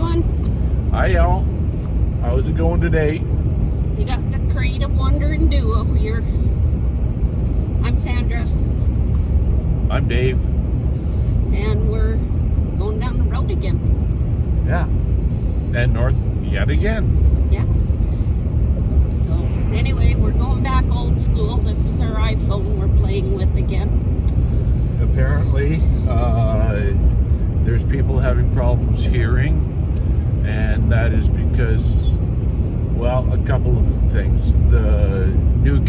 everyone. Hi, Al. How's it going today? You got the creative wandering duo here. I'm Sandra. I'm Dave. And we're going down the road again. Yeah. And north yet again. Yeah. So, anyway, we're going back old school. This is our iPhone we're playing with again. Apparently, there's people having problems hearing, and that is because, well, a couple of things. The new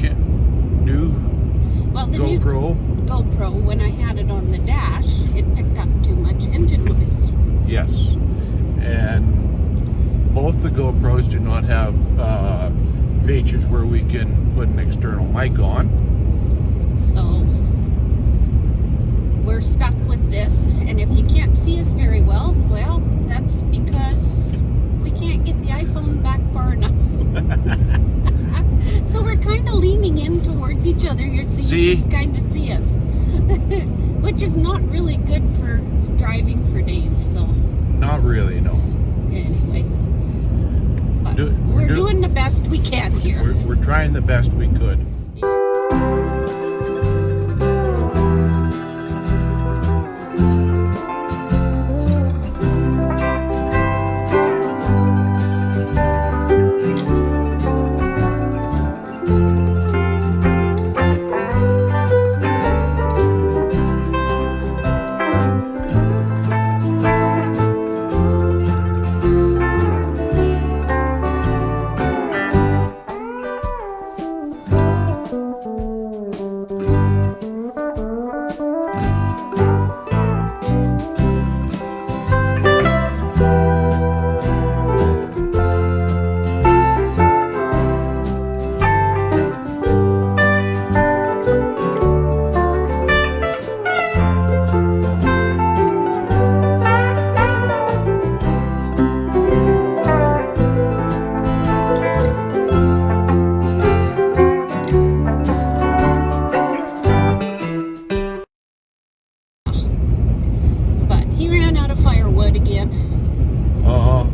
GoPro, when I had it on the dash, it picked up too much engine noise. Yes. And both the GoPros do not have features where we can put an external mic on. So we're stuck with this, and if you can't see us very well, that's because we can't get the iPhone back far enough. So we're kind of leaning in towards each other here so you can kind of see us. Which is not really good for driving for Dave, so. Not really, no. Anyway. But we're doing the best we can here. We're trying the best we could.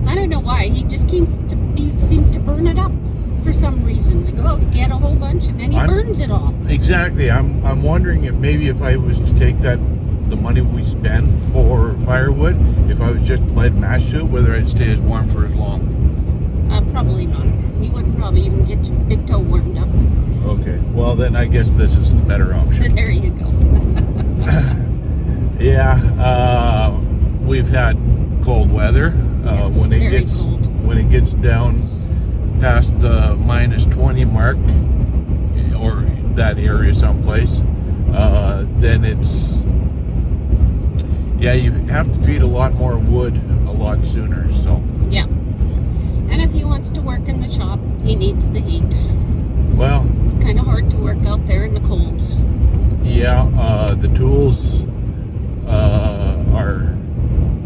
I don't know why. He just seems to burn it up for some reason. We go out and get a whole bunch and then he burns it all. Exactly. I'm wondering if maybe if I was to take the money we spend for firewood, if I was just lead match to it, whether I'd stay as warm for as long. Probably not. You wouldn't probably even get your big toe warmed up. Okay. Well, then I guess this is the better option. There you go. Yeah. We've had cold weather. Yes, when it gets down past the -20 mark, or that area someplace, then you have to feed a lot more wood a lot sooner. So yeah. And if he wants to work in the shop, he needs the heat. Well, it's kind of hard to work out there in the cold. Yeah, the tools are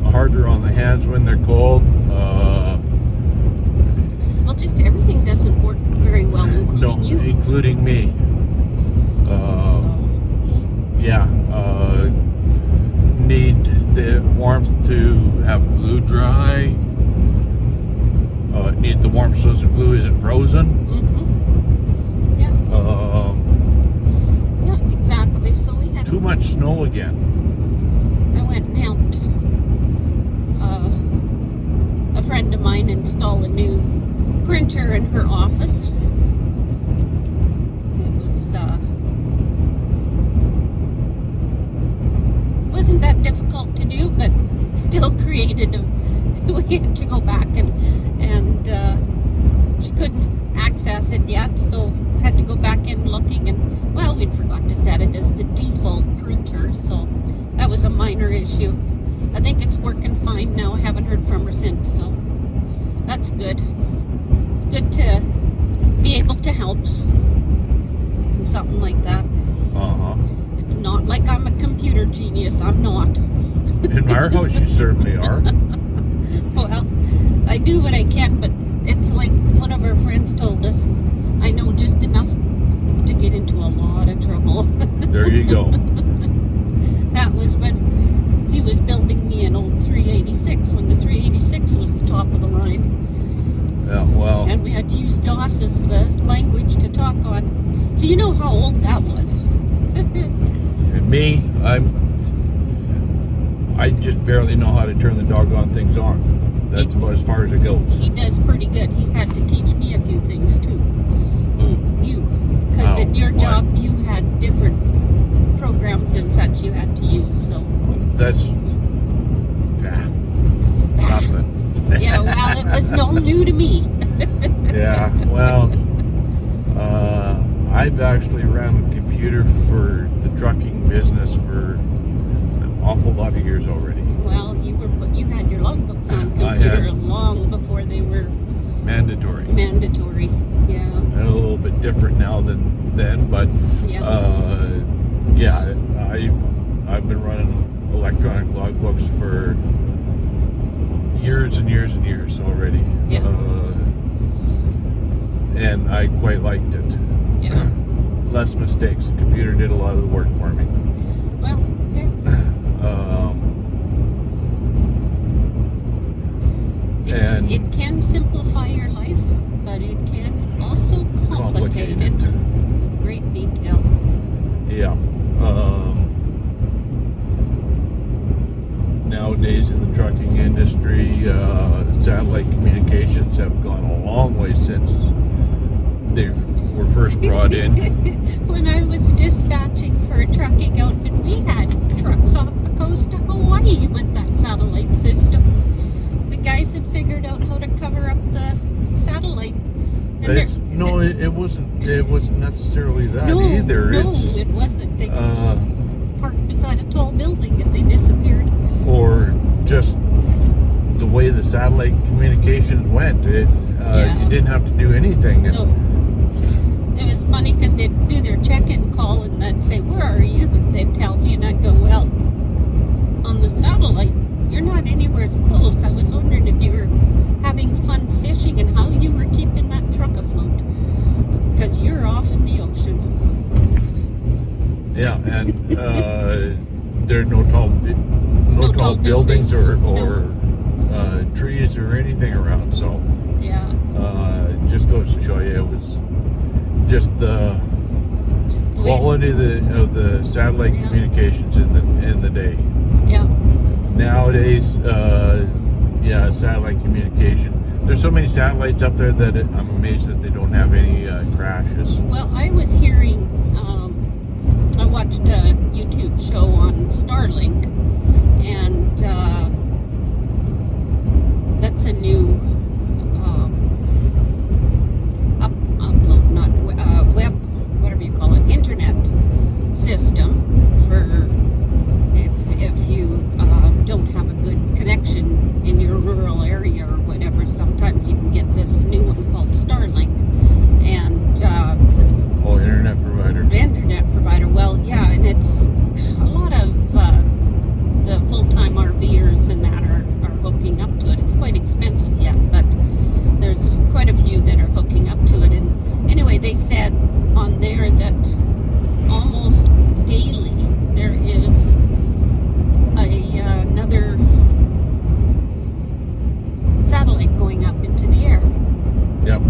harder on the hands when they're cold. Well, just everything doesn't work very well, including you. Including me. Yeah, need the warmth to have glue dry. Need the warmth so the glue isn't frozen. Mm-hmm. Yeah. Yeah, exactly. So we had too much snow again. I went and helped a friend of mine install a new printer in her office. It wasn't that difficult to do, but still created we had to go back and she couldn't access it yet, so had to go back in looking, and well, we'd forgot to set it as the default printer, so that was a minor issue. I think it's working fine now. I haven't heard from her since, so that's good. It's good to be able to help in something like that. It's not like I'm a computer genius. I'm not. In our house, you certainly are. Well, I do what I can, but it's like one of our friends told us, I know just enough to get into a lot of trouble. There you go. That was when he was building me an old 386, when the 386 was the bosses the language to talk on. So you know how old that was. And me, I just barely know how to turn the doggone things on. That's about as far as it goes. He does pretty good. He's had to teach me a few things too. Who? You. Because in your Why? job, you had different programs and such you had to use, so. That's nothing. Yeah, well, it was no new to me. Yeah, well, I've actually ran a computer for the trucking business for an awful lot of years already. Well, you had your logbooks on I computer had. long before they were Mandatory. mandatory. Yeah, And a little bit different now than then, but yeah. yeah, I've been running electronic logbooks for years and years and years already. Yeah. And I quite liked it. Yeah. Less mistakes. The computer did a lot of the work for me. Well, yeah. And it can simplify your life, but it can also complicate it with great detail. Yeah. Nowadays in the trucking industry, satellite communications have gone a long way since they were first brought in. When I was dispatching for a trucking outfit, we had trucks off the coast of Hawaii with that satellite system. The guys had figured out how to cover up the satellite. And No, it wasn't necessarily that no, either. No, It's it wasn't. They parked beside a tall building and they disappeared. or just the way the satellite communications went. You didn't have to do anything. No. It was funny because they'd do their check-in call and I'd say, "Where are you?" And they'd tell me and I'd go, "Well, on the satellite, you're not anywhere as close. I was wondering if you were having fun fishing and how you were keeping that truck afloat. Because you're off in the ocean." Yeah, and there are no tall buildings or trees or anything around. So Yeah. it just goes to show you, it was just the quality of the satellite communications in the day. Yeah. Nowadays, satellite communication. There's so many satellites up there that I'm amazed that they don't have any crashes. Well, I was hearing, I watched a YouTube show on Starlink, and that's a new web, whatever you call it, internet system for if you don't have a good connection in your rural area or whatever. Sometimes you can get this new one called Starlink, and internet provider. Well, yeah, and it's a lot of the full-time RVers and that are hooking up to it. It's quite expensive yet, but there's quite a few that are hooking up to it. And anyway, they said on there that almost daily there is another satellite going up into the air. Yep.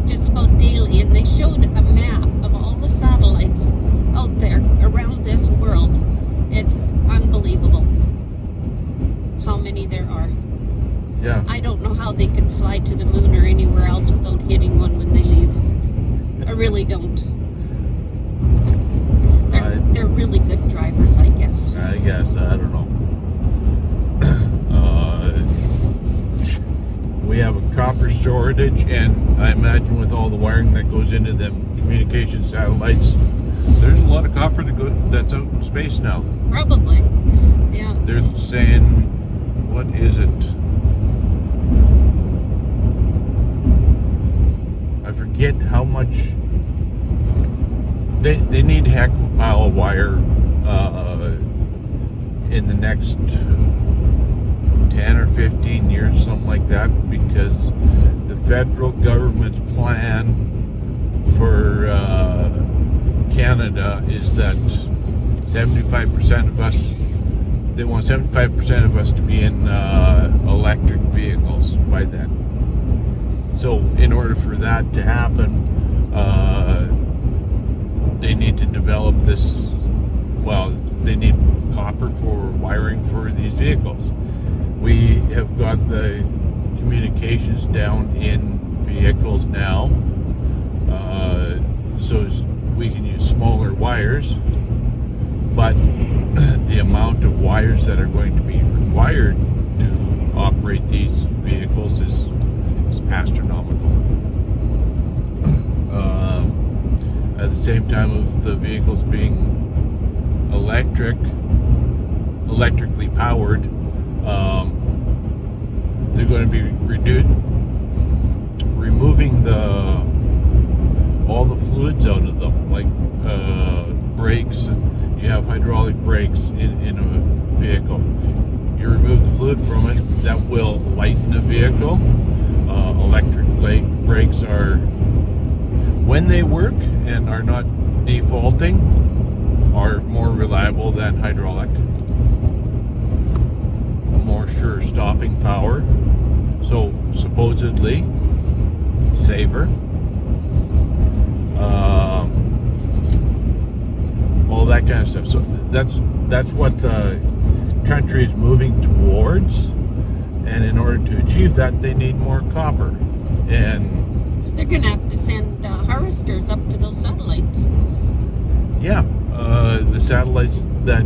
Just about daily, and they showed a map of all the satellites out there around this world. It's unbelievable how many there are. Yeah. I don't know how they can fly to the moon or anywhere else without hitting one when they leave. I really don't. They're really good drivers, I guess. I guess, I don't know. We have a copper shortage, and I imagine with all the wiring that goes into them communication satellites, there's a lot of copper that's out in space now. Probably. Yeah. They're saying, what is it? I forget how much. They need a heck of a pile of wire in the next 10 or 15 years, something like that, because the federal government's plan for Canada is that 75% of us, they want 75% of us to be in electric vehicles by then. So in order for that to happen, they need to develop this, well, they need copper for wiring for these vehicles. We have got the communications down in vehicles now, so we can use smaller wires, but the amount of wires that are going to be required to operate these vehicles is astronomical. At the same time of the vehicles being electrically powered, they're going to be removing all the fluids out of them, like brakes. You have hydraulic brakes in a vehicle. You remove the fluid from it, that will lighten the vehicle. Electric brakes are, when they work and are not defaulting, are more reliable than hydraulic. More sure stopping power. So supposedly safer. All that kind of stuff. So that's what the country is moving towards, and in order to achieve that, they need more copper. And so they're gonna have to send harvesters up to those satellites. Yeah, the satellites that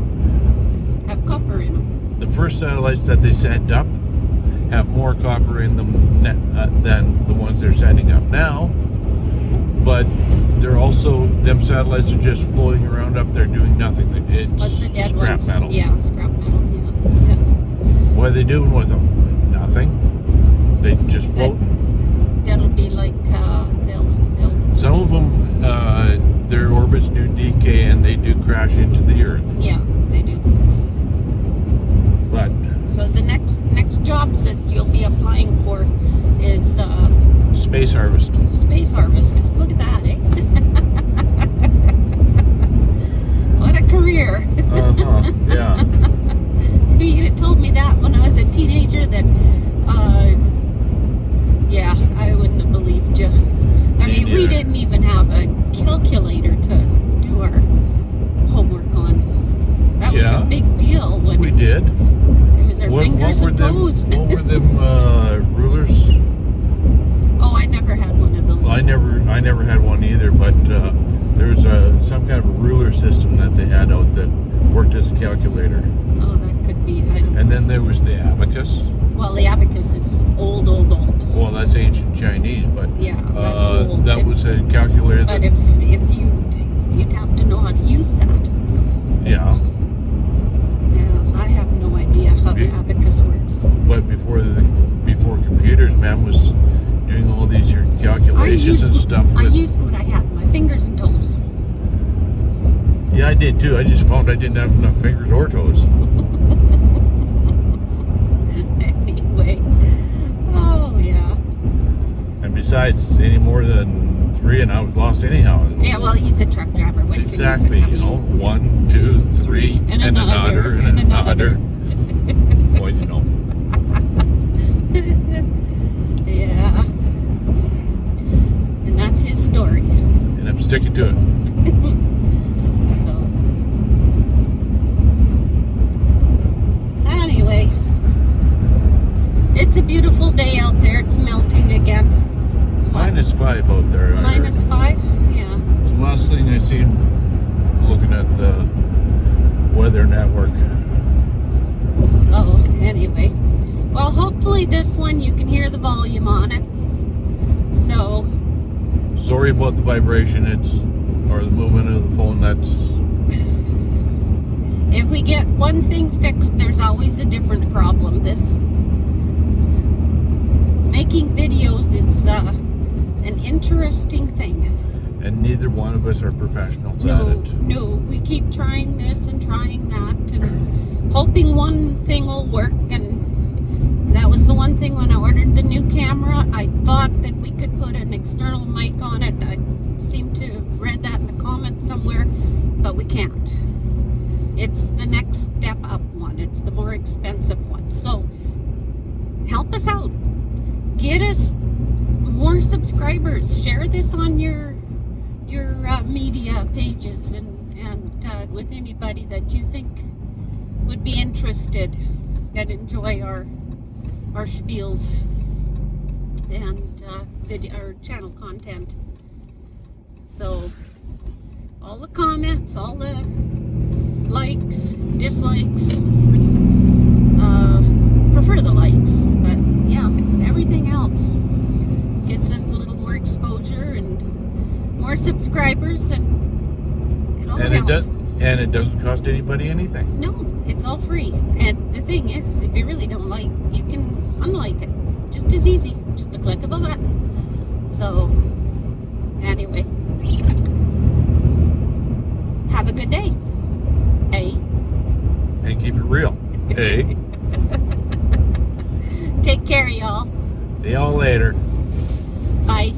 have copper in them. The first satellites that they sent up have more copper in them than the ones they're sending up now. But they're also, them satellites are just floating around up there doing nothing. It's scrap metal. Yeah, scrap metal. Yeah. What are they doing with them? Nothing. They just float. That'll be like they'll. Some of them, their orbits do decay and they do crash into the Earth. Yeah, they do. But so the next jobs that you'll be applying for is space harvest. Space harvest. Look at that, eh? What a career. Yeah. If you had told me that when I was a teenager, that yeah, I wouldn't have believed you. I mean, we didn't even have a calculator to do our homework on. That was a big deal when we did. It was our fingers and toes. What were them rulers? Oh, I never had one of those. Well, I never had one either, but there was some kind of a ruler system that they had out that worked as a calculator. Oh, that could be. I don't know. And then there was the abacus. Well, the abacus is old. Well, that's ancient Chinese, but yeah, that's old. That was a calculator. But if you'd have to know how to use that. Yeah. Yeah, I have no idea how the abacus works. But before computers, man was doing all these calculations and stuff. I used what I had, my fingers and toes. Yeah, I did too. I just found I didn't have enough fingers or toes. Anyway. Oh, yeah. And besides, any more than 3 and I was lost anyhow. Yeah, well, he's a truck driver. Exactly, you know, 1, 2, 3, and another, and another. Boy, you know. Yeah. And that's his story. And I'm sticking to it. So. Anyway. It's a beautiful day out there. It's melting again. It's -5 out there. -5? Yeah. It's the last thing I seen looking at the weather network. So, anyway. Well, hopefully this one you can hear the volume on it. So. Sorry about the vibration. Or the movement of the phone. That's. If we get one thing fixed, there's always a different problem. Making videos is an interesting thing. And neither one of us are professionals at it. No, we keep trying this and trying that and hoping one thing will work. And that was the one thing when I ordered the new camera. I thought that we could put an external mic on it. I seem to have read that in a comment somewhere, but we can't. It's the next step up one. It's the more expensive one. So help us out. Get us more subscribers. Share this on your media pages and with anybody that you think would be interested and enjoy our spiels and our channel content. So all the comments, all the likes, dislikes, prefer the likes, but yeah, everything else gets us a little more exposure and more subscribers, and it all helps. It doesn't cost anybody anything. No, it's all free. And the thing is, if you really don't like, you can unlike it. Just as easy, just the click of a button. So, anyway, have a good day. Hey. And keep it real. Hey. Take care, y'all. See y'all later. Bye.